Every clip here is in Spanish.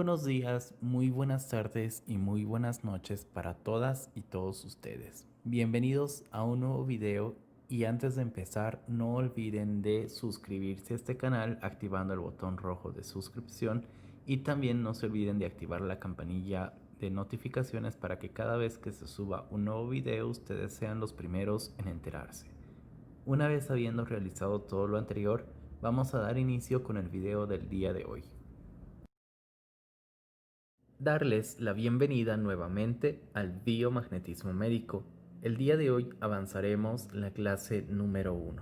buenos días, muy buenas tardes y muy buenas noches para todas y todos ustedes. Bienvenidos a un nuevo video y antes de empezar no olviden de suscribirse a este canal activando el botón rojo de suscripción y también no se olviden de activar la campanilla de notificaciones para que cada vez que se suba un nuevo video ustedes sean los primeros en enterarse. Una vez habiendo realizado todo lo anterior, vamos a dar inicio con el video del día de hoy. Darles la bienvenida nuevamente al biomagnetismo médico. El día de hoy avanzaremos la clase número 1,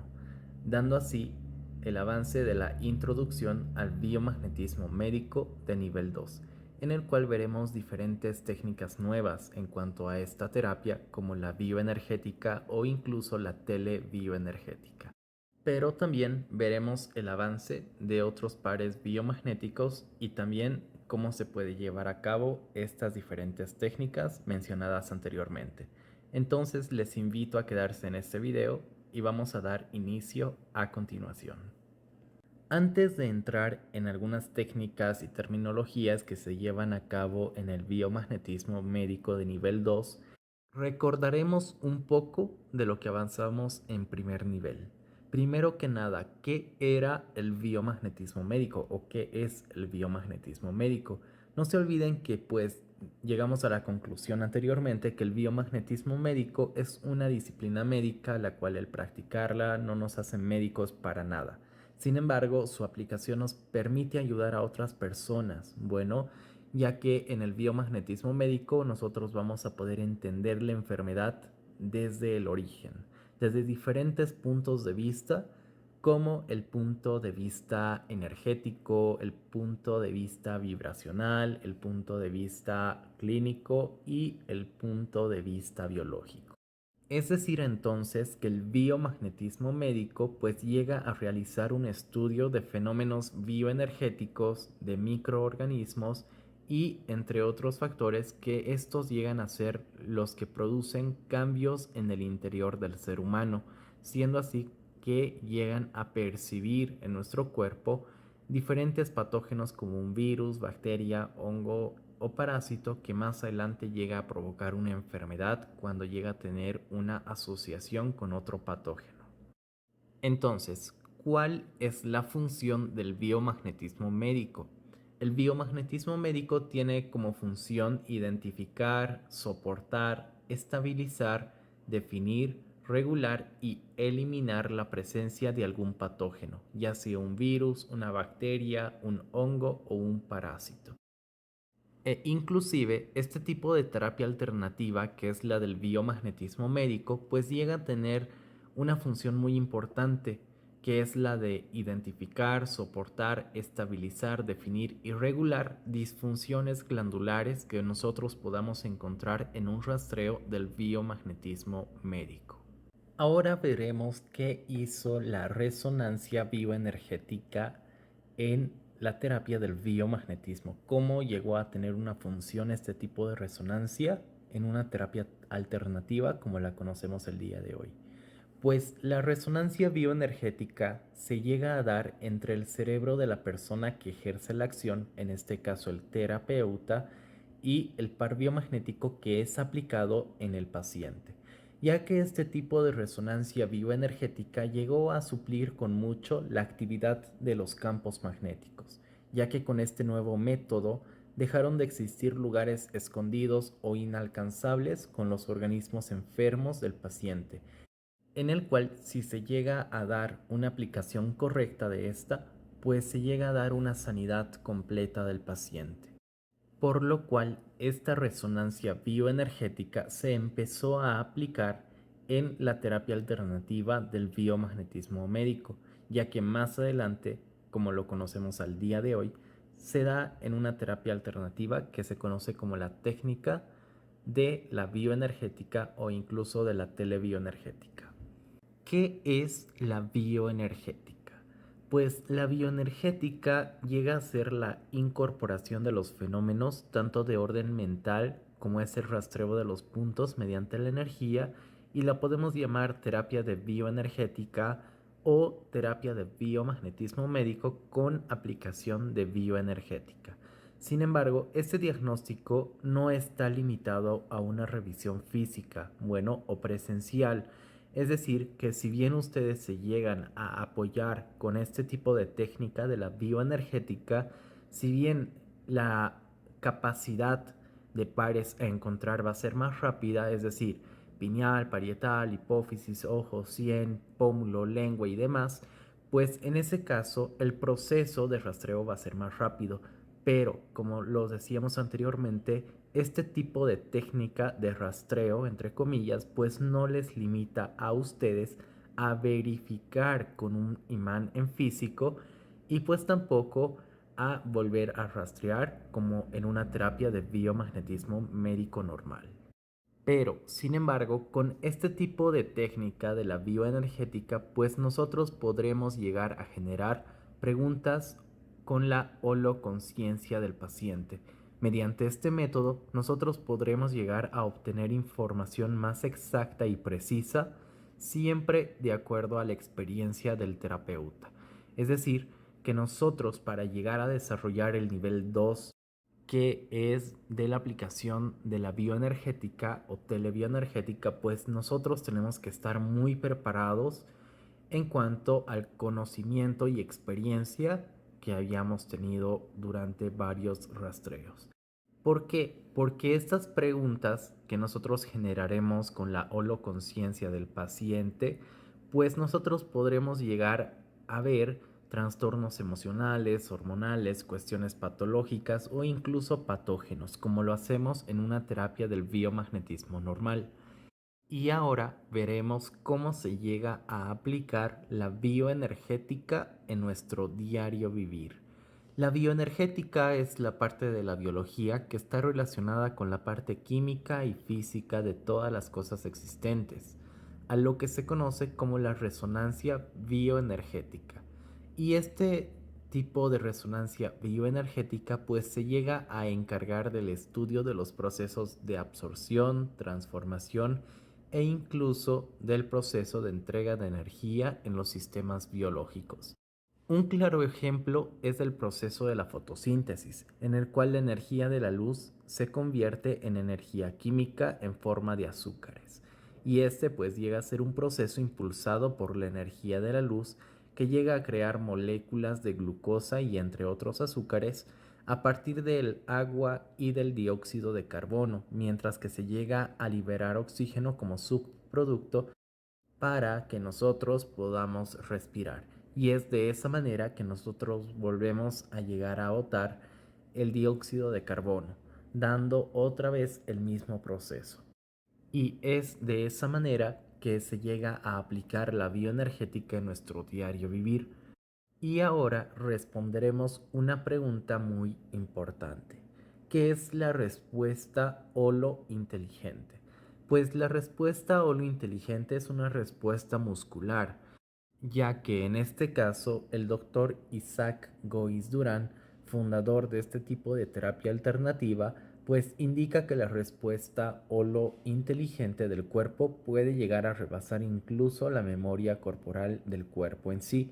dando así el avance de la introducción al biomagnetismo médico de nivel 2, en el cual veremos diferentes técnicas nuevas en cuanto a esta terapia como la bioenergética o incluso la telebioenergética. Pero también veremos el avance de otros pares biomagnéticos y también cómo se puede llevar a cabo estas diferentes técnicas mencionadas anteriormente. Entonces les invito a quedarse en este video y vamos a dar inicio a continuación. Antes de entrar en algunas técnicas y terminologías que se llevan a cabo en el biomagnetismo médico de nivel 2, recordaremos un poco de lo que avanzamos en primer nivel. Primero que nada, ¿qué era el biomagnetismo médico o qué es el biomagnetismo médico? No se olviden que pues llegamos a la conclusión anteriormente que el biomagnetismo médico es una disciplina médica la cual el practicarla no nos hace médicos para nada. Sin embargo, su aplicación nos permite ayudar a otras personas. Bueno, ya que en el biomagnetismo médico nosotros vamos a poder entender la enfermedad desde el origen, desde diferentes puntos de vista, como el punto de vista energético, el punto de vista vibracional, el punto de vista clínico y el punto de vista biológico. Es decir, entonces que el biomagnetismo médico pues llega a realizar un estudio de fenómenos bioenergéticos de microorganismos y entre otros factores que estos llegan a ser los que producen cambios en el interior del ser humano, siendo así que llegan a percibir en nuestro cuerpo diferentes patógenos como un virus, bacteria, hongo o parásito que más adelante llega a provocar una enfermedad cuando llega a tener una asociación con otro patógeno. Entonces, ¿cuál es la función del biomagnetismo médico? El biomagnetismo médico tiene como función identificar, soportar, estabilizar, definir, regular y eliminar la presencia de algún patógeno, ya sea un virus, una bacteria, un hongo o un parásito. Inclusive este tipo de terapia alternativa, que es la del biomagnetismo médico, pues llega a tener una función muy importante, que es la de identificar, soportar, estabilizar, definir y regular disfunciones glandulares que nosotros podamos encontrar en un rastreo del biomagnetismo médico. Ahora veremos qué hizo la resonancia bioenergética en la terapia del biomagnetismo, cómo llegó a tener una función este tipo de resonancia en una terapia alternativa como la conocemos el día de hoy. Pues la resonancia bioenergética se llega a dar entre el cerebro de la persona que ejerce la acción, en este caso el terapeuta, y el par biomagnético que es aplicado en el paciente, ya que este tipo de resonancia bioenergética llegó a suplir con mucho la actividad de los campos magnéticos, ya que con este nuevo método dejaron de existir lugares escondidos o inalcanzables con los organismos enfermos del paciente, en el cual si se llega a dar una aplicación correcta de esta, pues se llega a dar una sanidad completa del paciente. Por lo cual esta resonancia bioenergética se empezó a aplicar en la terapia alternativa del biomagnetismo médico, ya que más adelante, como lo conocemos al día de hoy, se da en una terapia alternativa que se conoce como la técnica de la bioenergética o incluso de la telebioenergética. ¿Qué es la bioenergética? Pues la bioenergética llega a ser la incorporación de los fenómenos tanto de orden mental como es el rastreo de los puntos mediante la energía y la podemos llamar terapia de bioenergética o terapia de biomagnetismo médico con aplicación de bioenergética. Sin embargo, este diagnóstico no está limitado a una revisión física, bueno, o presencial. Es decir, que si bien ustedes se llegan a apoyar con este tipo de técnica de la bioenergética, si bien la capacidad de pares a encontrar va a ser más rápida, es decir, pineal, parietal, hipófisis, ojo, sien, pómulo, lengua y demás, pues en ese caso el proceso de rastreo va a ser más rápido. Pero, como lo decíamos anteriormente, este tipo de técnica de rastreo, entre comillas, pues no les limita a ustedes a verificar con un imán en físico y pues tampoco a volver a rastrear como en una terapia de biomagnetismo médico normal. Pero, sin embargo, con este tipo de técnica de la bioenergética, pues nosotros podremos llegar a generar preguntas con la holoconsciencia del paciente. Mediante este método, nosotros podremos llegar a obtener información más exacta y precisa, siempre de acuerdo a la experiencia del terapeuta. Es decir, que nosotros para llegar a desarrollar el nivel 2, que es de la aplicación de la bioenergética o telebioenergética, pues nosotros tenemos que estar muy preparados en cuanto al conocimiento y experiencia que habíamos tenido durante varios rastreos. ¿Por qué? Porque estas preguntas que nosotros generaremos con la holoconsciencia del paciente, pues nosotros podremos llegar a ver trastornos emocionales, hormonales, cuestiones patológicas o incluso patógenos, como lo hacemos en una terapia del biomagnetismo normal. Y ahora veremos cómo se llega a aplicar la bioenergética en nuestro diario vivir. La bioenergética es la parte de la biología que está relacionada con la parte química y física de todas las cosas existentes, a lo que se conoce como la resonancia bioenergética. Y este tipo de resonancia bioenergética pues se llega a encargar del estudio de los procesos de absorción, transformación e incluso del proceso de entrega de energía en los sistemas biológicos. Un claro ejemplo es el proceso de la fotosíntesis, en el cual la energía de la luz se convierte en energía química en forma de azúcares. Y este pues llega a ser un proceso impulsado por la energía de la luz que llega a crear moléculas de glucosa y entre otros azúcares a partir del agua y del dióxido de carbono, mientras que se llega a liberar oxígeno como subproducto para que nosotros podamos respirar. Y es de esa manera que nosotros volvemos a llegar a botar el dióxido de carbono, dando otra vez el mismo proceso. Y es de esa manera que se llega a aplicar la bioenergética en nuestro diario vivir. Y ahora responderemos una pregunta muy importante, ¿qué es la respuesta holo inteligente? Pues la respuesta holo inteligente es una respuesta muscular, ya que en este caso el doctor Isaac Goiz Durán, fundador de este tipo de terapia alternativa, pues indica que la respuesta holo inteligente del cuerpo puede llegar a rebasar incluso la memoria corporal del cuerpo en sí.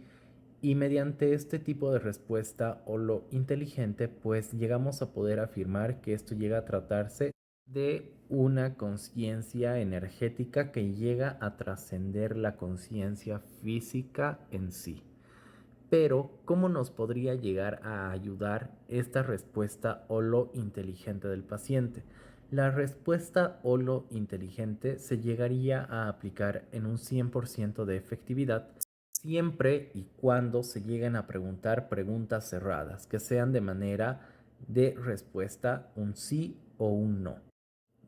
Y mediante este tipo de respuesta holo inteligente, pues llegamos a poder afirmar que esto llega a tratarse de una conciencia energética que llega a trascender la conciencia física en sí. Pero, ¿cómo nos podría llegar a ayudar esta respuesta holo inteligente del paciente? La respuesta holo inteligente se llegaría a aplicar en un 100% de efectividad siempre y cuando se lleguen a preguntar preguntas cerradas, que sean de manera de respuesta un sí o un no,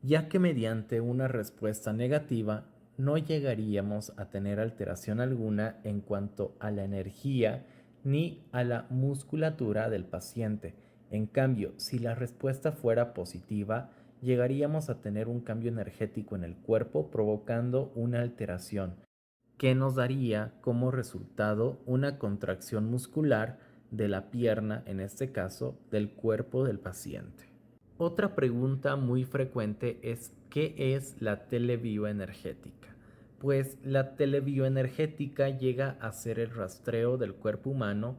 ya que mediante una respuesta negativa no llegaríamos a tener alteración alguna en cuanto a la energía ni a la musculatura del paciente. En cambio, si la respuesta fuera positiva, llegaríamos a tener un cambio energético en el cuerpo provocando una alteración que nos daría como resultado una contracción muscular de la pierna, en este caso, del cuerpo del paciente. Otra pregunta muy frecuente es ¿qué es la telebioenergética? Pues la telebioenergética llega a ser el rastreo del cuerpo humano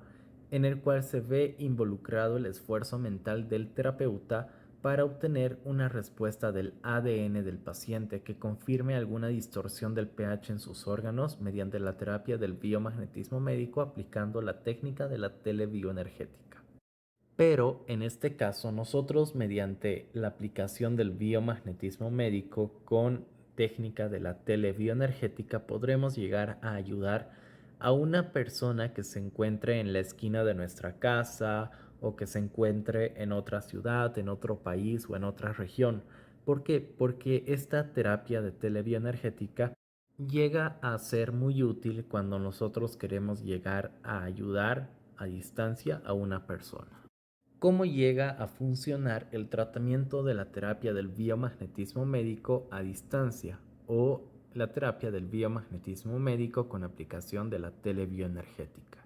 en el cual se ve involucrado el esfuerzo mental del terapeuta para obtener una respuesta del ADN del paciente que confirme alguna distorsión del pH en sus órganos mediante la terapia del biomagnetismo médico aplicando la técnica de la telebioenergética. Pero en este caso nosotros mediante la aplicación del biomagnetismo médico con técnica de la telebioenergética podremos llegar a ayudar a una persona que se encuentre en la esquina de nuestra casa o que se encuentre en otra ciudad, en otro país o en otra región. ¿Por qué? Porque esta terapia de telebioenergética llega a ser muy útil cuando nosotros queremos llegar a ayudar a distancia a una persona. ¿Cómo llega a funcionar el tratamiento de la terapia del biomagnetismo médico a distancia o la terapia del biomagnetismo médico con aplicación de la telebioenergética?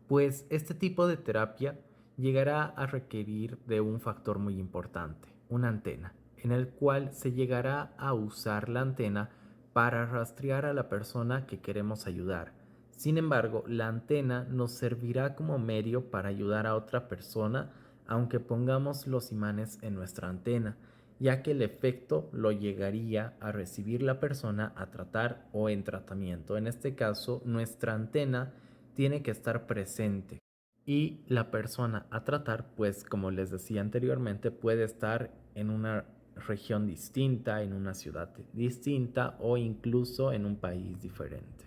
Pues este tipo de terapia llegará a requerir de un factor muy importante, una antena, en el cual se llegará a usar la antena para rastrear a la persona que queremos ayudar. Sin embargo, la antena nos servirá como medio para ayudar a otra persona, aunque pongamos los imanes en nuestra antena, ya que el efecto lo llegaría a recibir la persona a tratar o en tratamiento. En este caso, nuestra antena tiene que estar presente y la persona a tratar, pues como les decía anteriormente, puede estar en una región distinta, en una ciudad distinta o incluso en un país diferente.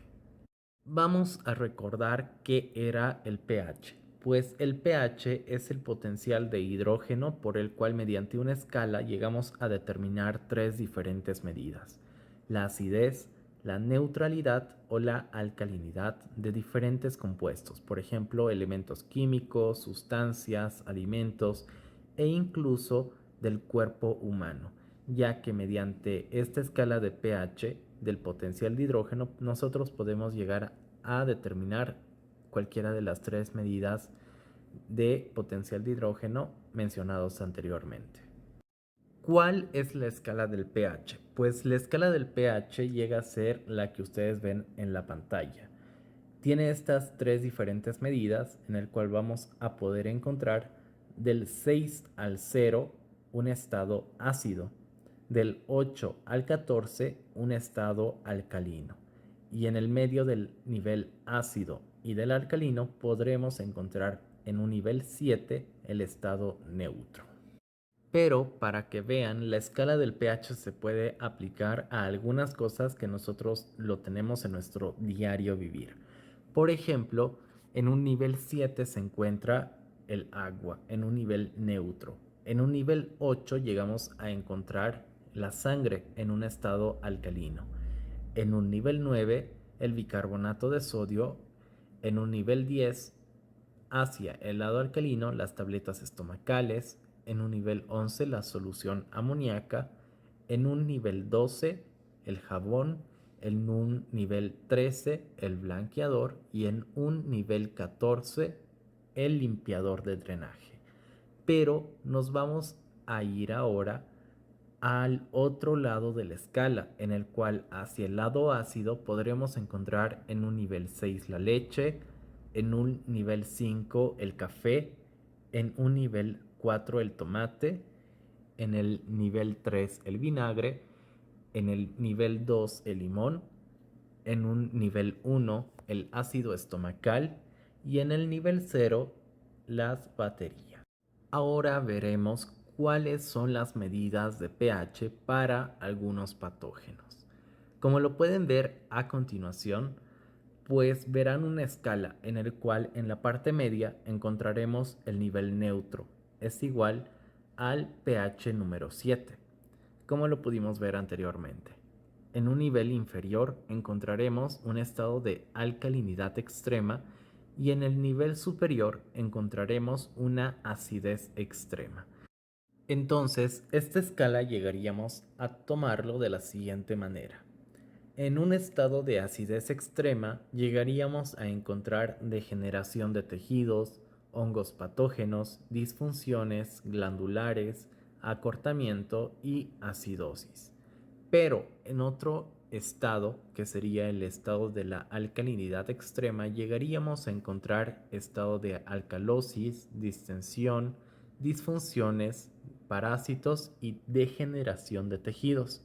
Vamos a recordar qué era el pH. Pues el pH es el potencial de hidrógeno por el cual mediante una escala llegamos a determinar tres diferentes medidas: la acidez, la neutralidad o la alcalinidad de diferentes compuestos, por ejemplo, elementos químicos, sustancias, alimentos e incluso del cuerpo humano, ya que mediante esta escala de pH del potencial de hidrógeno nosotros podemos llegar a determinar cualquiera de las tres medidas de potencial de hidrógeno mencionados anteriormente. ¿Cuál es la escala del pH? Pues la escala del pH llega a ser la que ustedes ven en la pantalla. Tiene estas tres diferentes medidas en el cual vamos a poder encontrar del 6 al 0 un estado ácido, del 8 al 14 un estado alcalino, y en el medio del nivel ácido y del alcalino podremos encontrar en un nivel 7 el estado neutro. Pero para que vean, la escala del pH se puede aplicar a algunas cosas que nosotros lo tenemos en nuestro diario vivir. Por ejemplo, en un nivel 7 se encuentra el agua, en un nivel neutro. En un nivel 8 llegamos a encontrar la sangre en un estado alcalino. En un nivel 9 el bicarbonato de sodio. En un nivel 10 hacia el lado alcalino las tabletas estomacales. En un nivel 11 la solución amoníaca. En un nivel 12 el jabón. En un nivel 13 el blanqueador y en un nivel 14 el limpiador de drenaje. Pero nos vamos a ir ahora al otro lado de la escala, en el cual hacia el lado ácido podremos encontrar en un nivel 6 la leche, en un nivel 5 el café, en un nivel 4 el tomate, en el nivel 3 el vinagre, en el nivel 2 el limón, en un nivel 1 el ácido estomacal y en el nivel 0 las baterías. Ahora veremos cuáles son las medidas de pH para algunos patógenos. Como lo pueden ver a continuación, pues verán una escala en el cual en la parte media encontraremos el nivel neutro, es igual al pH número 7, como lo pudimos ver anteriormente. En un nivel inferior encontraremos un estado de alcalinidad extrema y en el nivel superior encontraremos una acidez extrema. Entonces, esta escala llegaríamos a tomarlo de la siguiente manera. En un estado de acidez extrema llegaríamos a encontrar degeneración de tejidos, hongos patógenos, disfunciones glandulares, acortamiento y acidosis. Pero en otro estado, que sería el estado de la alcalinidad extrema, llegaríamos a encontrar estado de alcalosis, distensión, disfunciones, parásitos y degeneración de tejidos.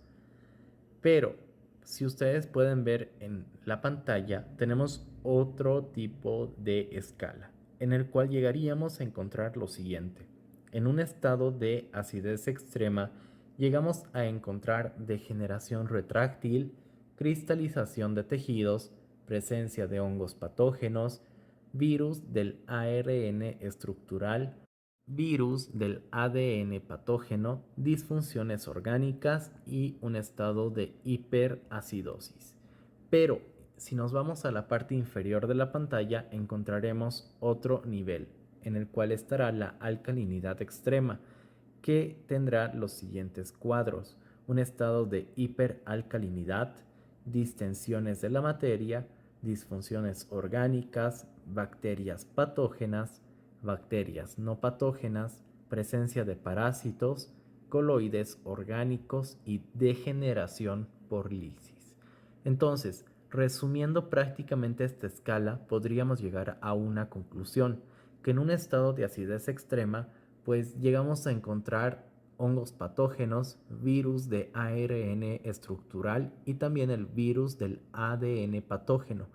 Pero si ustedes pueden ver en la pantalla, tenemos otro tipo de escala, en el cual llegaríamos a encontrar lo siguiente. En un estado de acidez extrema, llegamos a encontrar degeneración retráctil, cristalización de tejidos, presencia de hongos patógenos, virus del ARN estructural, virus del ADN patógeno, disfunciones orgánicas y un estado de hiperacidosis. Pero si nos vamos a la parte inferior de la pantalla, encontraremos otro nivel, en el cual estará la alcalinidad extrema, que tendrá los siguientes cuadros: un estado de hiperalcalinidad, distensiones de la materia, disfunciones orgánicas, bacterias patógenas, bacterias no patógenas, presencia de parásitos, coloides orgánicos y degeneración por lisis. Entonces, resumiendo prácticamente esta escala, podríamos llegar a una conclusión, que en un estado de acidez extrema, pues llegamos a encontrar hongos patógenos, virus de ARN estructural y también el virus del ADN patógeno.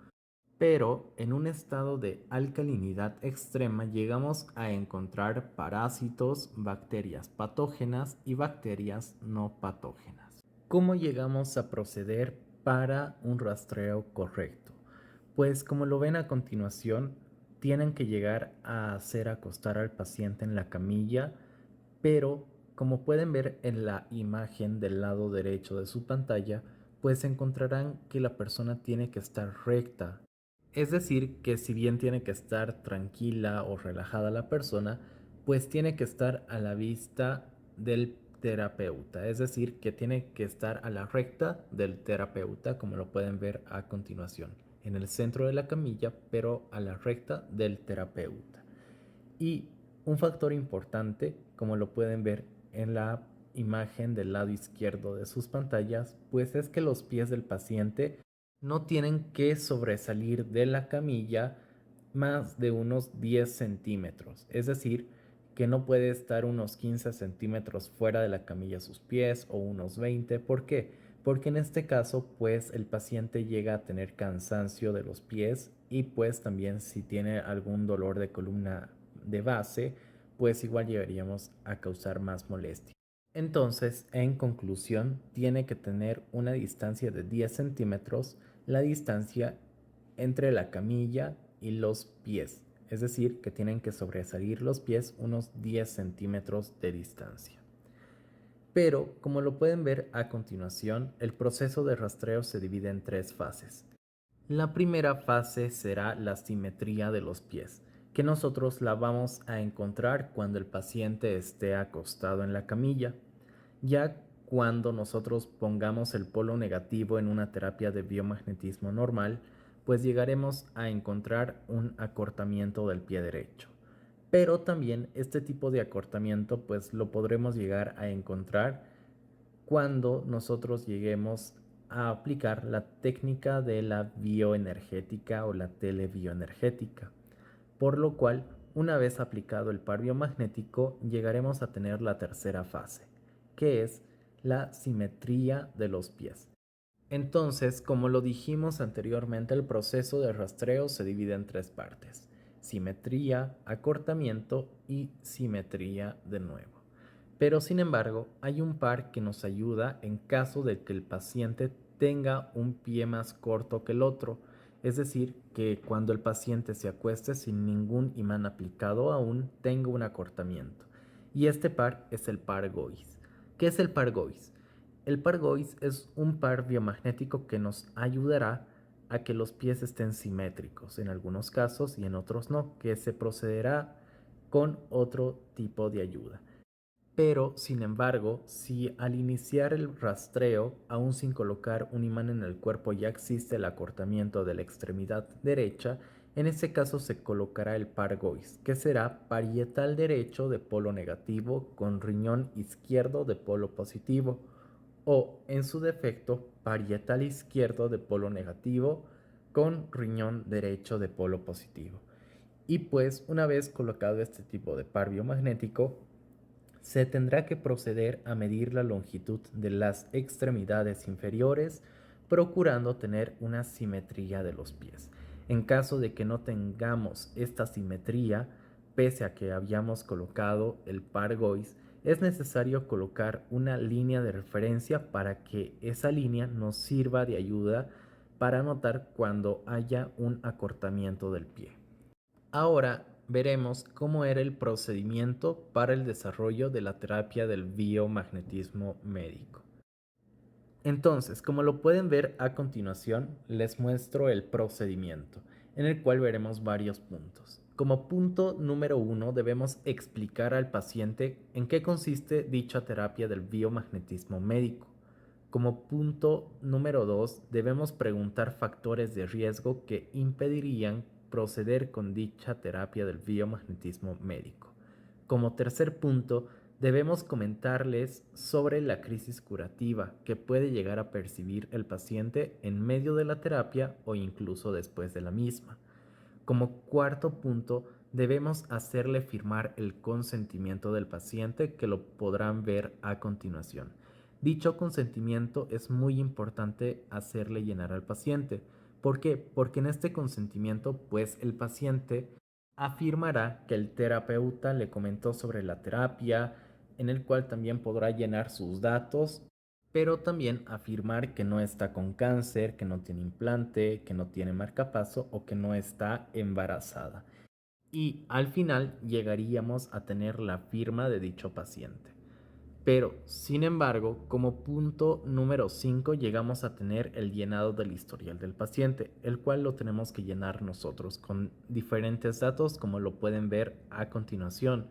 Pero en un estado de alcalinidad extrema llegamos a encontrar parásitos, bacterias patógenas y bacterias no patógenas. ¿Cómo llegamos a proceder para un rastreo correcto? Pues como lo ven a continuación, tienen que llegar a hacer acostar al paciente en la camilla, pero como pueden ver en la imagen del lado derecho de su pantalla, pues encontrarán que la persona tiene que estar recta. Es decir, que si bien tiene que estar tranquila o relajada la persona, pues tiene que estar a la vista del terapeuta. Es decir, que tiene que estar a la recta del terapeuta, como lo pueden ver a continuación, en el centro de la camilla, pero a la recta del terapeuta. Y un factor importante, como lo pueden ver en la imagen del lado izquierdo de sus pantallas, pues es que los pies del paciente no tienen que sobresalir de la camilla más de unos 10 centímetros. Es decir, que no puede estar unos 15 centímetros fuera de la camilla sus pies o unos 20. ¿Por qué? Porque en este caso, pues el paciente llega a tener cansancio de los pies y pues también si tiene algún dolor de columna de base, pues igual llegaríamos a causar más molestia. Entonces, en conclusión, tiene que tener una distancia de 10 centímetros, la distancia entre la camilla y los pies. Es decir, que tienen que sobresalir los pies unos 10 centímetros de distancia. Pero, como lo pueden ver a continuación, el proceso de rastreo se divide en tres fases. La primera fase será la simetría de los pies, que nosotros la vamos a encontrar cuando el paciente esté acostado en la camilla. Ya cuando nosotros pongamos el polo negativo en una terapia de biomagnetismo normal, pues llegaremos a encontrar un acortamiento del pie derecho. Pero también este tipo de acortamiento pues lo podremos llegar a encontrar cuando nosotros lleguemos a aplicar la técnica de la bioenergética o la telebioenergética, por lo cual una vez aplicado el par biomagnético llegaremos a tener la tercera fase, que es la simetría de los pies. Entonces, como lo dijimos anteriormente, el proceso de rastreo se divide en tres partes: simetría, acortamiento y simetría de nuevo. Pero sin embargo, hay un par que nos ayuda en caso de que el paciente tenga un pie más corto que el otro, es decir, que cuando el paciente se acueste sin ningún imán aplicado aún tenga un acortamiento. Y este par es el par GOIS. ¿Qué es el par GOIS? El par GOIS es un par biomagnético que nos ayudará a que los pies estén simétricos en algunos casos y en otros no, que se procederá con otro tipo de ayuda. Pero, sin embargo, si al iniciar el rastreo, aún sin colocar un imán en el cuerpo, ya existe el acortamiento de la extremidad derecha, en ese caso se colocará el par GOIS, que será parietal derecho de polo negativo con riñón izquierdo de polo positivo, o, en su defecto, parietal izquierdo de polo negativo con riñón derecho de polo positivo. Y pues una vez colocado este tipo de par biomagnético, se tendrá que proceder a medir la longitud de las extremidades inferiores, procurando tener una simetría de los pies. En caso de que no tengamos esta simetría, pese a que habíamos colocado el par GOIS, es necesario colocar una línea de referencia para que esa línea nos sirva de ayuda para notar cuando haya un acortamiento del pie. Ahora veremos cómo era el procedimiento para el desarrollo de la terapia del biomagnetismo médico. Entonces, como lo pueden ver a continuación, les muestro el procedimiento, en el cual veremos varios puntos. Como punto número 1, debemos explicar al paciente en qué consiste dicha terapia del biomagnetismo médico. Como punto número 2, debemos preguntar factores de riesgo que impedirían proceder con dicha terapia del biomagnetismo médico. Como tercer punto, debemos comentarles sobre la crisis curativa que puede llegar a percibir el paciente en medio de la terapia o incluso después de la misma. Como cuarto punto, debemos hacerle firmar el consentimiento del paciente, que lo podrán ver a continuación. Dicho consentimiento es muy importante hacerle llenar al paciente. ¿Por qué? Porque en este consentimiento, pues el paciente afirmará que el terapeuta le comentó sobre la terapia, en el cual también podrá llenar sus datos, pero también afirmar que no está con cáncer, que no tiene implante, que no tiene marcapaso o que no está embarazada. Y al final llegaríamos a tener la firma de dicho paciente. Pero, sin embargo, como punto número 5 llegamos a tener el llenado del historial del paciente, el cual lo tenemos que llenar nosotros con diferentes datos, como lo pueden ver a continuación: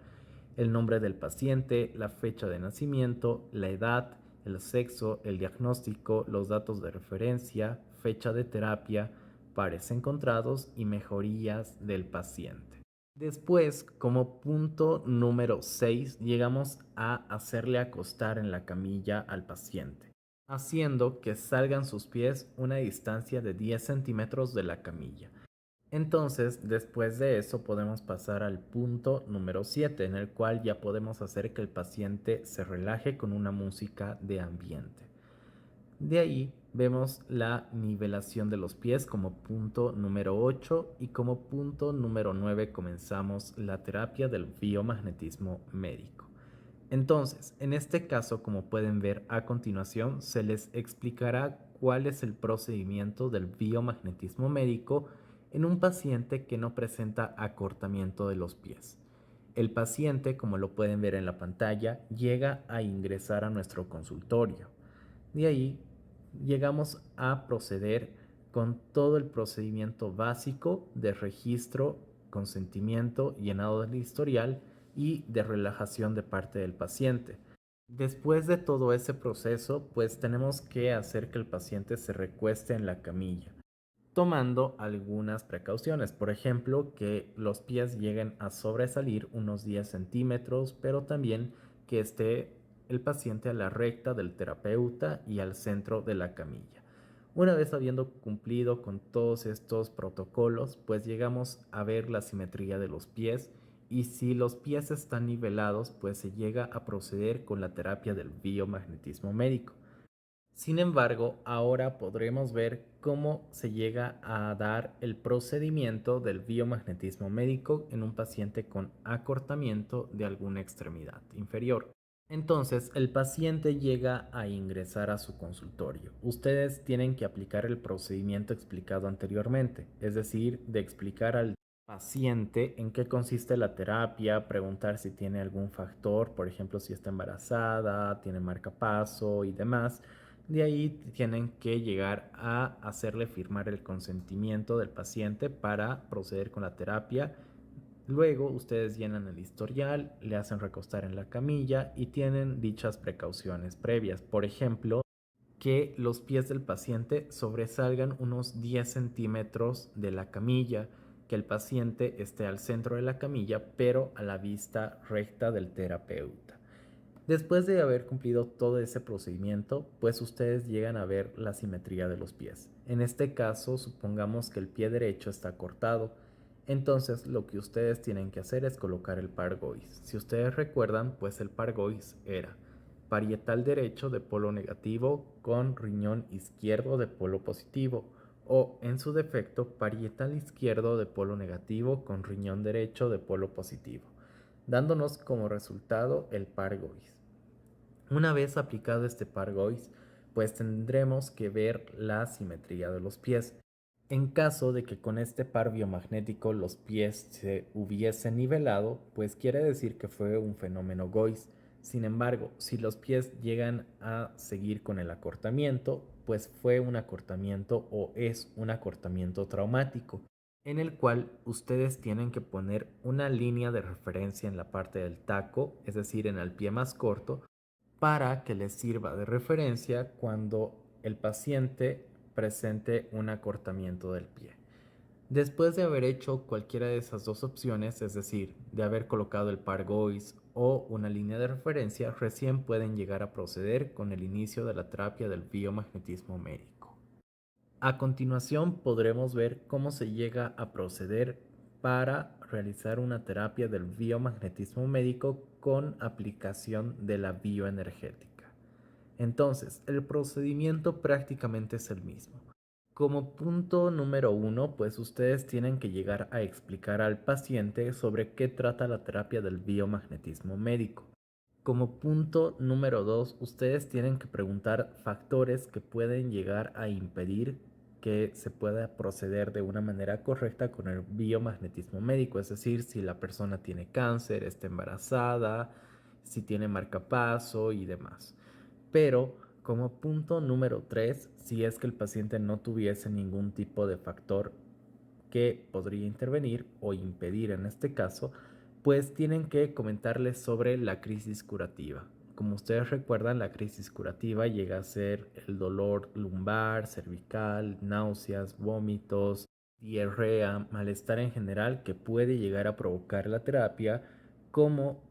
el nombre del paciente, la fecha de nacimiento, la edad, el sexo, el diagnóstico, los datos de referencia, fecha de terapia, pares encontrados y mejorías del paciente. Después, como punto número 6, llegamos a hacerle acostar en la camilla al paciente, haciendo que salgan sus pies una distancia de 10 centímetros de la camilla. Entonces, después de eso podemos pasar al punto número 7, en el cual ya podemos hacer que el paciente se relaje con una música de ambiente. De ahí vemos la nivelación de los pies como punto número 8 y como punto número 9 comenzamos la terapia del biomagnetismo médico. Entonces, en este caso, como pueden ver a continuación, se les explicará cuál es el procedimiento del biomagnetismo médico en un paciente que no presenta acortamiento de los pies. El paciente, como lo pueden ver en la pantalla, llega a ingresar a nuestro consultorio. De ahí llegamos a proceder con todo el procedimiento básico de registro, consentimiento, llenado del historial y de relajación de parte del paciente. Después de todo ese proceso, pues tenemos que hacer que el paciente se recueste en la camilla, tomando algunas precauciones. Por ejemplo, que los pies lleguen a sobresalir unos 10 centímetros, pero también que esté el paciente a la recta del terapeuta y al centro de la camilla. Una vez habiendo cumplido con todos estos protocolos, pues llegamos a ver la simetría de los pies, y si los pies están nivelados, pues se llega a proceder con la terapia del biomagnetismo médico. Sin embargo, ahora podremos ver cómo se llega a dar el procedimiento del biomagnetismo médico en un paciente con acortamiento de alguna extremidad inferior. Entonces, el paciente llega a ingresar a su consultorio. Ustedes tienen que aplicar el procedimiento explicado anteriormente, es decir, de explicar al paciente en qué consiste la terapia, preguntar si tiene algún factor, por ejemplo, si está embarazada, tiene marcapaso y demás. De ahí tienen que llegar a hacerle firmar el consentimiento del paciente para proceder con la terapia. Luego ustedes llenan el historial, le hacen recostar en la camilla y tienen dichas precauciones previas. Por ejemplo, que los pies del paciente sobresalgan unos 10 centímetros de la camilla, que el paciente esté al centro de la camilla, pero a la vista recta del terapeuta. Después de haber cumplido todo ese procedimiento, pues ustedes llegan a ver la simetría de los pies. En este caso, supongamos que el pie derecho está cortado. Entonces, lo que ustedes tienen que hacer es colocar el pargois. Si ustedes recuerdan, pues el pargois era parietal derecho de polo negativo con riñón izquierdo de polo positivo, o en su defecto, parietal izquierdo de polo negativo con riñón derecho de polo positivo, dándonos como resultado el pargois. Una vez aplicado este pargois, pues tendremos que ver la simetría de los pies. En caso de que con este par biomagnético los pies se hubiesen nivelado, pues quiere decir que fue un fenómeno GOIS. Sin embargo, si los pies llegan a seguir con el acortamiento, pues fue un acortamiento o es un acortamiento traumático, en el cual ustedes tienen que poner una línea de referencia en la parte del taco, es decir, en el pie más corto, para que les sirva de referencia cuando el paciente presente un acortamiento del pie. Después de haber hecho cualquiera de esas dos opciones, es decir, de haber colocado el pargois o una línea de referencia, recién pueden llegar a proceder con el inicio de la terapia del biomagnetismo médico. A continuación podremos ver cómo se llega a proceder para realizar una terapia del biomagnetismo médico con aplicación de la bioenergética. Entonces, el procedimiento prácticamente es el mismo. Como punto número uno, pues ustedes tienen que llegar a explicar al paciente sobre qué trata la terapia del biomagnetismo médico. Como punto número dos, ustedes tienen que preguntar factores que pueden llegar a impedir que se pueda proceder de una manera correcta con el biomagnetismo médico, es decir, si la persona tiene cáncer, está embarazada, si tiene marcapaso y demás. Pero como punto número 3, si es que el paciente no tuviese ningún tipo de factor que podría intervenir o impedir en este caso, pues tienen que comentarles sobre la crisis curativa. Como ustedes recuerdan, la crisis curativa llega a ser el dolor lumbar, cervical, náuseas, vómitos, diarrea, malestar en general que puede llegar a provocar la terapia como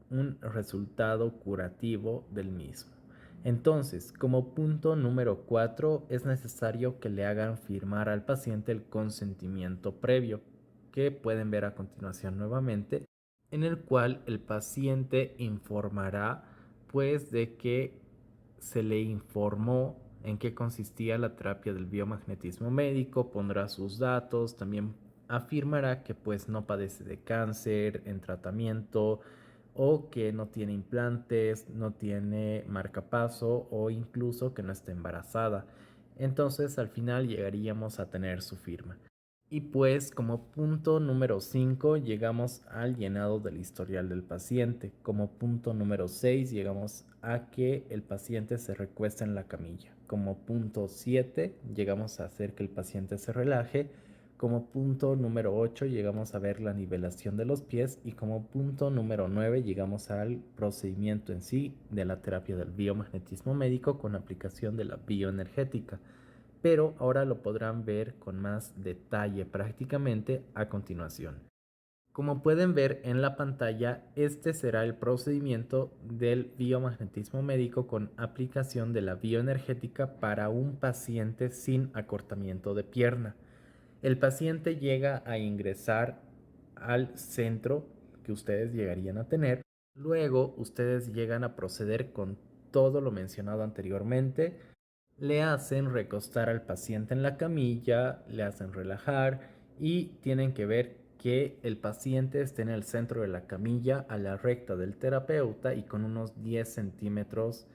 un resultado curativo del mismo. Entonces, como punto número 4, es necesario que le hagan firmar al paciente el consentimiento previo, que pueden ver a continuación nuevamente, en el cual el paciente informará pues de que se le informó en qué consistía la terapia del biomagnetismo médico, pondrá sus datos, también afirmará que pues no padece de cáncer en tratamiento, o que no tiene implantes, no tiene marcapaso o incluso que no está embarazada. Entonces al final llegaríamos a tener su firma. Y pues como punto número 5 llegamos al llenado del historial del paciente. Como punto número 6 llegamos a que el paciente se recueste en la camilla. Como punto 7 llegamos a hacer que el paciente se relaje. Como punto número 8 llegamos a ver la nivelación de los pies y como punto número 9 llegamos al procedimiento en sí de la terapia del biomagnetismo médico con aplicación de la bioenergética. Pero ahora lo podrán ver con más detalle prácticamente a continuación. Como pueden ver en la pantalla, este será el procedimiento del biomagnetismo médico con aplicación de la bioenergética para un paciente sin acortamiento de pierna. El paciente llega a ingresar al centro que ustedes llegarían a tener. Luego ustedes llegan a proceder con todo lo mencionado anteriormente. Le hacen recostar al paciente en la camilla, le hacen relajar y tienen que ver que el paciente esté en el centro de la camilla a la recta del terapeuta y con unos 10 centímetros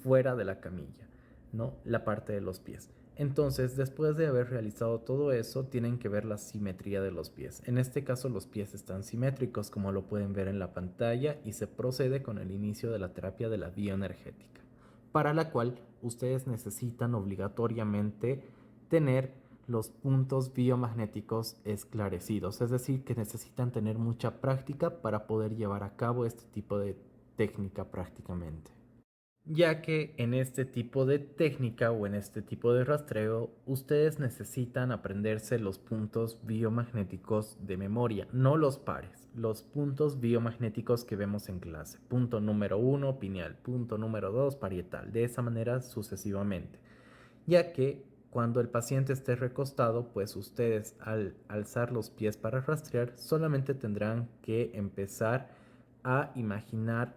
fuera de la camilla, ¿no? La parte de los pies. Entonces, después de haber realizado todo eso, tienen que ver la simetría de los pies. En este caso, los pies están simétricos, como lo pueden ver en la pantalla, y se procede con el inicio de la terapia de la bioenergética, para la cual ustedes necesitan obligatoriamente tener los puntos biomagnéticos esclarecidos, es decir, que necesitan tener mucha práctica para poder llevar a cabo este tipo de técnica prácticamente, ya que en este tipo de técnica o en este tipo de rastreo ustedes necesitan aprenderse los puntos biomagnéticos de memoria, no los pares. los puntos biomagnéticos que vemos en clase. Punto número 1, pineal. Punto número 2, parietal. De esa manera sucesivamente. Ya que cuando el paciente esté recostado, pues ustedes al alzar los pies para rastrear solamente tendrán que empezar a imaginar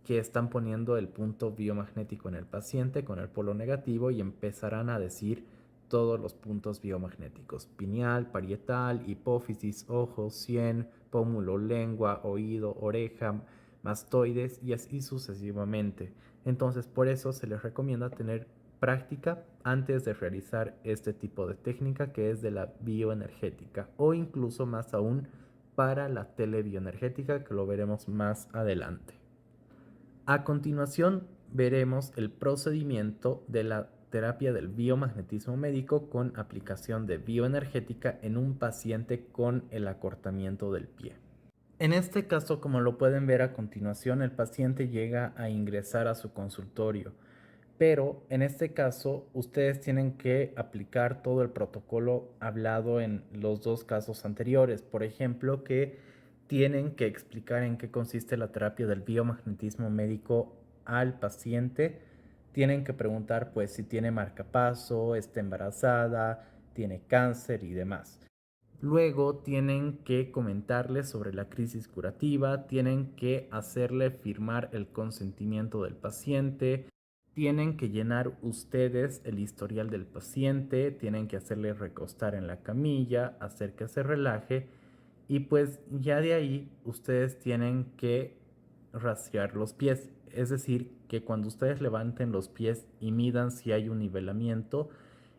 que están poniendo el punto biomagnético en el paciente con el polo negativo y empezarán a decir todos los puntos biomagnéticos: pineal, parietal, hipófisis, ojos, sien, pómulo, lengua, oído, oreja, mastoides y así sucesivamente. Entonces, por eso se les recomienda tener práctica antes de realizar este tipo de técnica, que es de la bioenergética, o incluso más aún para la telebioenergética, que lo veremos más adelante. A continuación veremos el procedimiento de la terapia del biomagnetismo médico con aplicación de bioenergética en un paciente con el acortamiento del pie. En este caso, como lo pueden ver a continuación, el paciente llega a ingresar a su consultorio, pero en este caso ustedes tienen que aplicar todo el protocolo hablado en los dos casos anteriores. Por ejemplo, que tienen que explicar en qué consiste la terapia del biomagnetismo médico al paciente. Tienen que preguntar pues si tiene marcapaso, está embarazada, tiene cáncer y demás. Luego tienen que comentarle sobre la crisis curativa, tienen que hacerle firmar el consentimiento del paciente, tienen que llenar ustedes el historial del paciente, tienen que hacerle recostar en la camilla, hacer que se relaje y pues ya de ahí ustedes tienen que rastrear los pies. Es decir, que cuando ustedes levanten los pies y midan si hay un nivelamiento,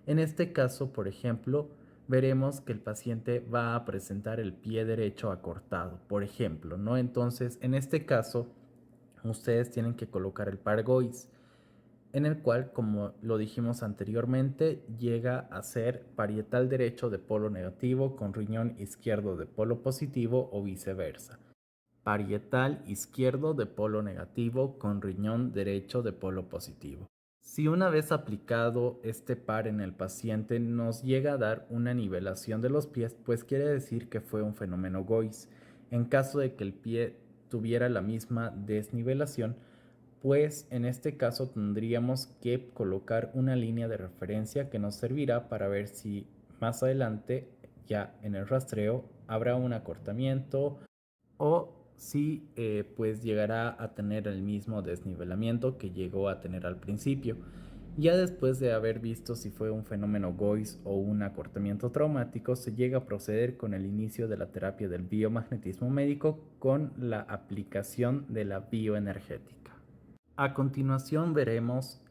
en este caso, por ejemplo, veremos que el paciente va a presentar el pie derecho acortado, por ejemplo, ¿no? Entonces, en este caso, ustedes tienen que colocar el par Gois, en el cual, como lo dijimos anteriormente, llega a ser parietal derecho de polo negativo con riñón izquierdo de polo positivo o viceversa. Parietal izquierdo de polo negativo con riñón derecho de polo positivo. Si una vez aplicado este par en el paciente nos llega a dar una nivelación de los pies, pues quiere decir que fue un fenómeno Gois. En caso de que el pie tuviera la misma desnivelación, pues en este caso tendríamos que colocar una línea de referencia que nos servirá para ver si más adelante, ya en el rastreo, habrá un acortamiento o si pues llegará a tener el mismo desnivelamiento que llegó a tener al principio. Ya después de haber visto si fue un fenómeno Gois o un acortamiento traumático, se llega a proceder con el inicio de la terapia del biomagnetismo médico con la aplicación de la bioenergética. A continuación veremos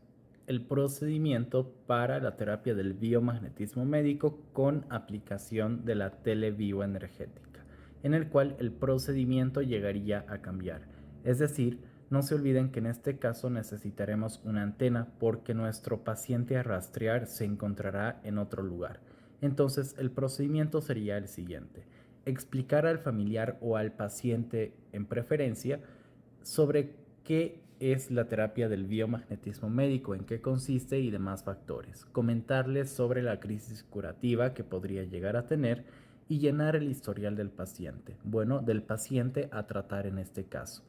el procedimiento para la terapia del biomagnetismo médico con aplicación de la telebioenergética, en el cual el procedimiento llegaría a cambiar. Es decir, no se olviden que en este caso necesitaremos una antena porque nuestro paciente a rastrear se encontrará en otro lugar. Entonces el procedimiento sería el siguiente: explicar al familiar o al paciente en preferencia sobre qué es la terapia del biomagnetismo médico, en qué consiste y demás factores. Comentarles sobre la crisis curativa que podría llegar a tener y llenar el historial del paciente. Bueno, del paciente a tratar en este caso.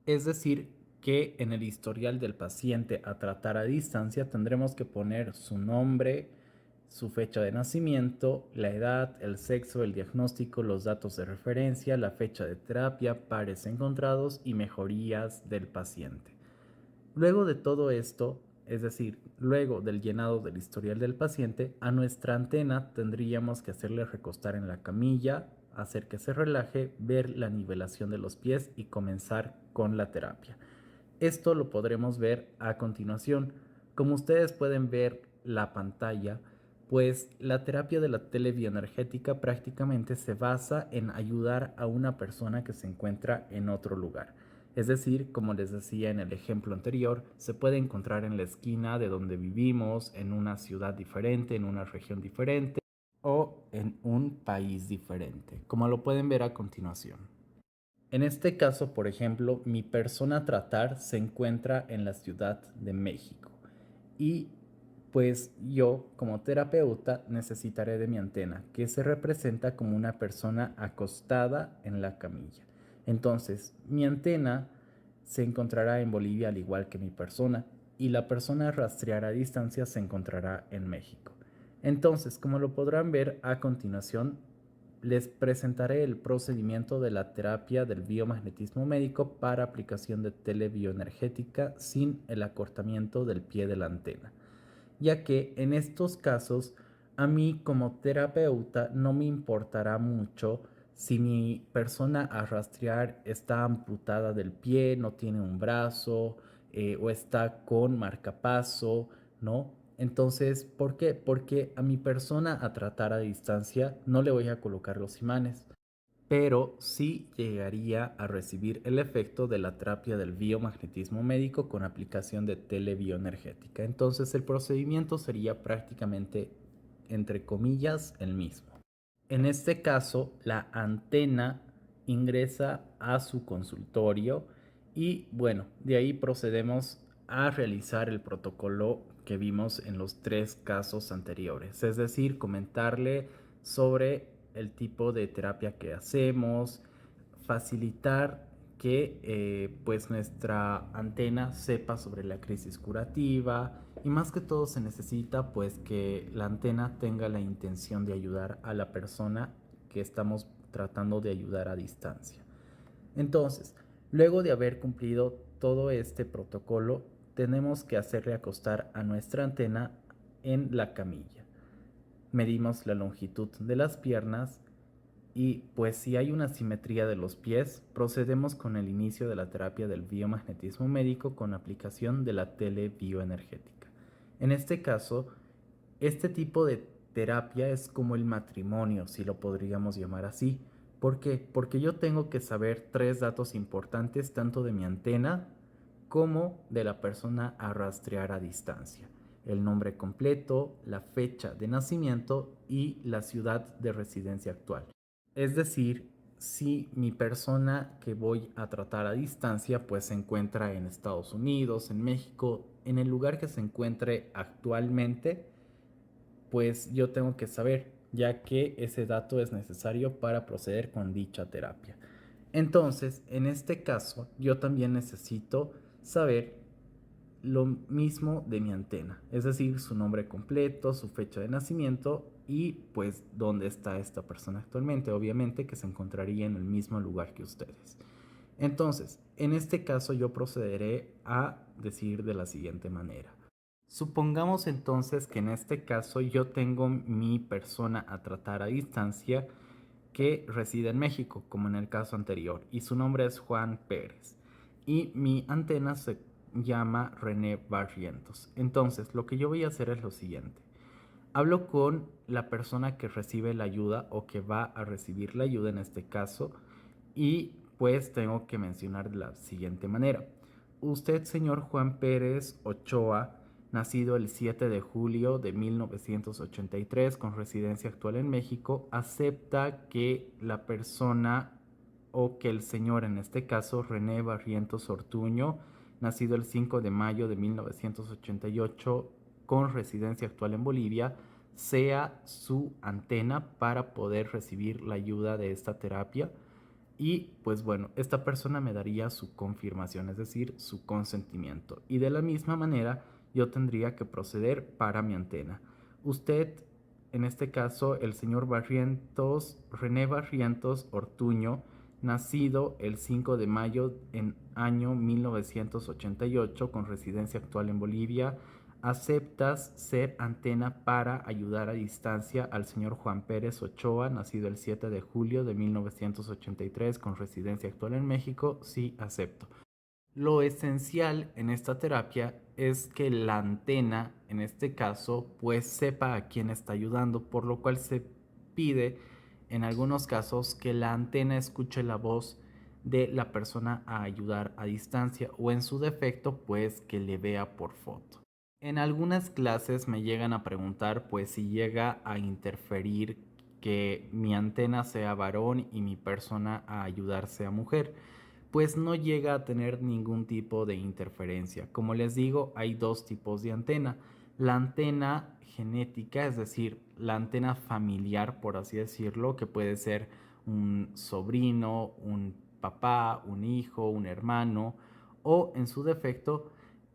Es decir, que en el historial del paciente a tratar a distancia tendremos que poner su nombre, su fecha de nacimiento, la edad, el sexo, el diagnóstico, los datos de referencia, la fecha de terapia, pares encontrados y mejorías del paciente. Luego de todo esto, es decir, luego del llenado del historial del paciente, a nuestra antena tendríamos que hacerle recostar en la camilla, hacer que se relaje, ver la nivelación de los pies y comenzar con la terapia. Esto lo podremos ver a continuación. Como ustedes pueden ver la pantalla, pues la terapia de la telebioenergética prácticamente se basa en ayudar a una persona que se encuentra en otro lugar. Es decir, como les decía en el ejemplo anterior, se puede encontrar en la esquina de donde vivimos, en una ciudad diferente, en una región diferente o en un país diferente, como lo pueden ver a continuación. En este caso, por ejemplo, mi persona a tratar se encuentra en la Ciudad de México y Pues yo, como terapeuta, necesitaré de mi antena, que se representa como una persona acostada en la camilla. Entonces, mi antena se encontrará en Bolivia al igual que mi persona, y la persona a rastrear a distancia se encontrará en México. Entonces, como lo podrán ver a continuación, les presentaré el procedimiento de la terapia del biomagnetismo médico para aplicación de telebioenergética sin el acortamiento del pie de la antena, ya que en estos casos a mí como terapeuta no me importará mucho si mi persona a rastrear está amputada del pie, no tiene un brazo, o está con marcapaso, ¿no? Entonces, ¿por qué? Porque a mi persona a tratar a distancia no le voy a colocar los imanes, pero sí llegaría a recibir el efecto de la terapia del biomagnetismo médico con aplicación de telebioenergética. Entonces el procedimiento sería prácticamente, entre comillas, el mismo. En este caso, la antena ingresa a su consultorio y bueno, de ahí procedemos a realizar el protocolo que vimos en los tres casos anteriores, es decir, comentarle sobre el tipo de terapia que hacemos, facilitar que pues nuestra antena sepa sobre la crisis curativa y más que todo se necesita pues que la antena tenga la intención de ayudar a la persona que estamos tratando de ayudar a distancia. Entonces, luego de haber cumplido todo este protocolo, tenemos que hacerle acostar a nuestra antena en la camilla. Medimos la longitud de las piernas y pues si hay una simetría de los pies, procedemos con el inicio de la terapia del biomagnetismo médico con aplicación de la telebioenergética. En este caso, este tipo de terapia es como el matrimonio, si lo podríamos llamar así. ¿Por qué? Porque yo tengo que saber tres datos importantes tanto de mi antena como de la persona a rastrear a distancia: el nombre completo, la fecha de nacimiento y la ciudad de residencia actual. Es decir, si mi persona que voy a tratar a distancia pues se encuentra en Estados Unidos, en México, en el lugar que se encuentre actualmente, pues yo tengo que saber, ya que ese dato es necesario para proceder con dicha terapia. Entonces, en este caso, yo también necesito saber lo mismo de mi antena, es decir, su nombre completo, su fecha de nacimiento y pues dónde está esta persona actualmente, obviamente que se encontraría en el mismo lugar que ustedes. Entonces, en este caso yo procederé a decir de la siguiente manera. Supongamos entonces que en este caso yo tengo mi persona a tratar a distancia que reside en México, como en el caso anterior, y su nombre es Juan Pérez. Y mi antena se llama René Barrientos. Entonces, lo que yo voy a hacer es lo siguiente. Hablo con la persona que recibe la ayuda o que va a recibir la ayuda en este caso y pues tengo que mencionar de la siguiente manera. Usted, señor Juan Pérez Ochoa, nacido el 7 de julio de 1983 con residencia actual en México, acepta que la persona o que el señor, en este caso René Barrientos Ortuño, nacido el 5 de mayo de 1988 con residencia actual en Bolivia, sea su antena para poder recibir la ayuda de esta terapia. Y pues bueno, esta persona me daría su confirmación, es decir, su consentimiento. Y de la misma manera yo tendría que proceder para mi antena. Usted, en este caso, el señor Barrientos, René Barrientos Ortuño, nacido el 5 de mayo en año 1988 con residencia actual en Bolivia, aceptas ser antena para ayudar a distancia al señor Juan Pérez Ochoa, nacido el 7 de julio de 1983 con residencia actual en México. Sí, acepto. Lo esencial en esta terapia es que la antena, en este caso, pues sepa a quién está ayudando, por lo cual se pide en algunos casos que la antena escuche la voz de la persona a ayudar a distancia o en su defecto, pues que le vea por foto. En algunas clases me llegan a preguntar pues si llega a interferir que mi antena sea varón y mi persona a ayudar sea mujer. Pues no llega a tener ningún tipo de interferencia. Como les digo, hay dos tipos de antena. la antena genética, es decir, la antena familiar, por así decirlo, que puede ser un sobrino, un papá, un hijo, un hermano, o en su defecto,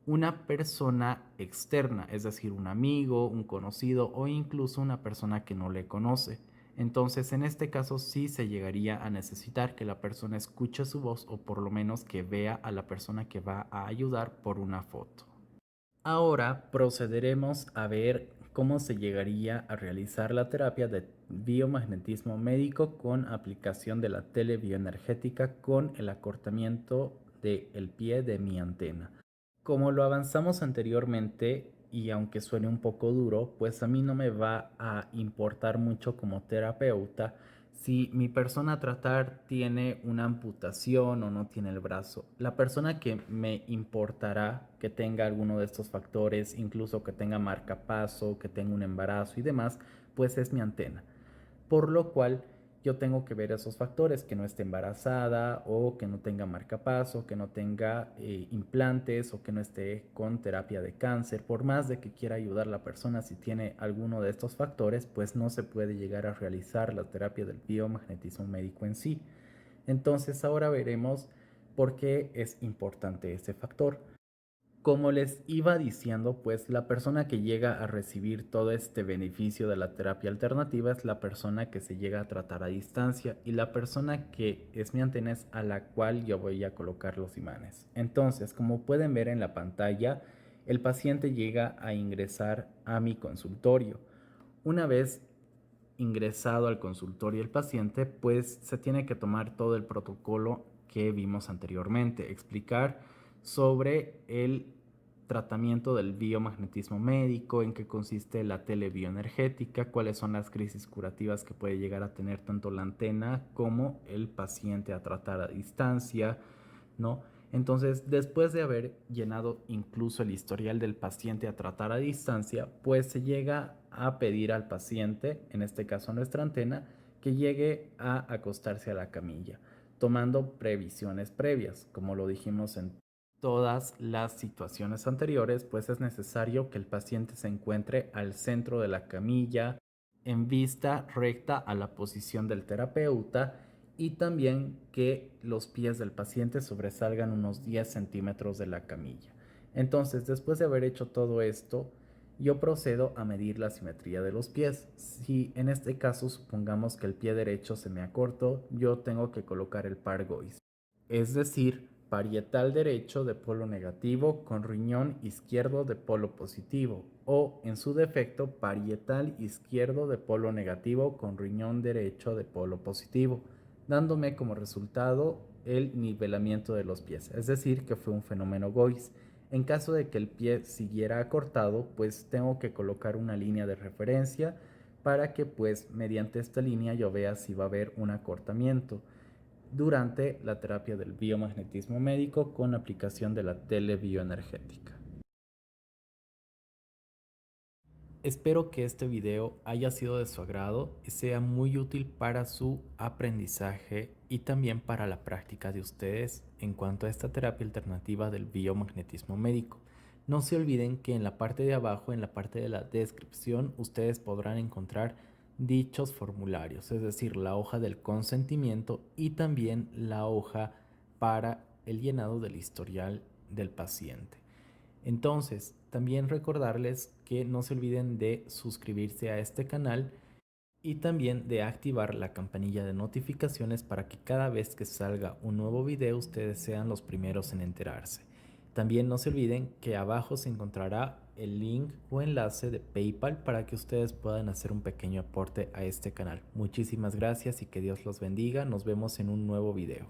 una persona externa, es decir, un amigo, un conocido o incluso una persona que no le conoce. Entonces, en este caso sí se llegaría a necesitar que la persona escuche su voz o por lo menos que vea a la persona que va a ayudar por una foto. Ahora procederemos a ver cómo se llegaría a realizar la terapia de biomagnetismo médico con aplicación de la telebioenergética con el acortamiento del pie de mi antena. Como lo avanzamos anteriormente, y aunque suene un poco duro, pues a mí no me va a importar mucho como terapeuta si mi persona a tratar tiene una amputación o no tiene el brazo. La persona que me importará que tenga alguno de estos factores, incluso que tenga marcapaso, que tenga un embarazo y demás, pues es mi antena. Por lo cual yo tengo que ver esos factores, que no esté embarazada o que no tenga marcapaso, que no tenga implantes o que no esté con terapia de cáncer. Por más de que quiera ayudar a la persona, si tiene alguno de estos factores, pues no se puede llegar a realizar la terapia del biomagnetismo médico en sí. Entonces ahora veremos por qué es importante ese factor. Como les iba diciendo, pues la persona que llega a recibir todo este beneficio de la terapia alternativa es la persona que se llega a tratar a distancia y la persona que es mi antena es a la cual yo voy a colocar los imanes. Entonces, como pueden ver en la pantalla, el paciente llega a ingresar a mi consultorio. Una vez ingresado al consultorio el paciente, pues se tiene que tomar todo el protocolo que vimos anteriormente, explicar sobre el tratamiento del biomagnetismo médico, en qué consiste la telebioenergética, cuáles son las crisis curativas que puede llegar a tener tanto la antena como el paciente a tratar a distancia, ¿no? Entonces, después de haber llenado incluso el historial del paciente a tratar a distancia, pues se llega a pedir al paciente, en este caso nuestra antena, que llegue a acostarse a la camilla, tomando previsiones previas, como lo dijimos en todas las situaciones anteriores, pues es necesario que el paciente se encuentre al centro de la camilla, en vista recta a la posición del terapeuta y también que los pies del paciente sobresalgan unos 10 centímetros de la camilla. Entonces, después de haber hecho todo esto, yo procedo a medir la simetría de los pies. Si en este caso supongamos que el pie derecho se me acortó, yo tengo que colocar el par Gois, es decir, parietal derecho de polo negativo con riñón izquierdo de polo positivo o, en su defecto, parietal izquierdo de polo negativo con riñón derecho de polo positivo, dándome como resultado el nivelamiento de los pies, es decir, que fue un fenómeno Gois. En caso de que el pie siguiera acortado, pues tengo que colocar una línea de referencia para que pues mediante esta línea yo vea si va a haber un acortamiento durante la terapia del biomagnetismo médico con aplicación de la telebioenergética. Espero que este video haya sido de su agrado y sea muy útil para su aprendizaje y también para la práctica de ustedes en cuanto a esta terapia alternativa del biomagnetismo médico. No se olviden que en la parte de abajo, en la parte de la descripción, ustedes podrán encontrar dichos formularios, es decir, la hoja del consentimiento y también la hoja para el llenado del historial del paciente. Entonces, también recordarles que no se olviden de suscribirse a este canal y también de activar la campanilla de notificaciones para que cada vez que salga un nuevo video ustedes sean los primeros en enterarse. También no se olviden que abajo se encontrará el link o enlace de PayPal para que ustedes puedan hacer un pequeño aporte a este canal. Muchísimas gracias y que Dios los bendiga. Nos vemos en un nuevo video.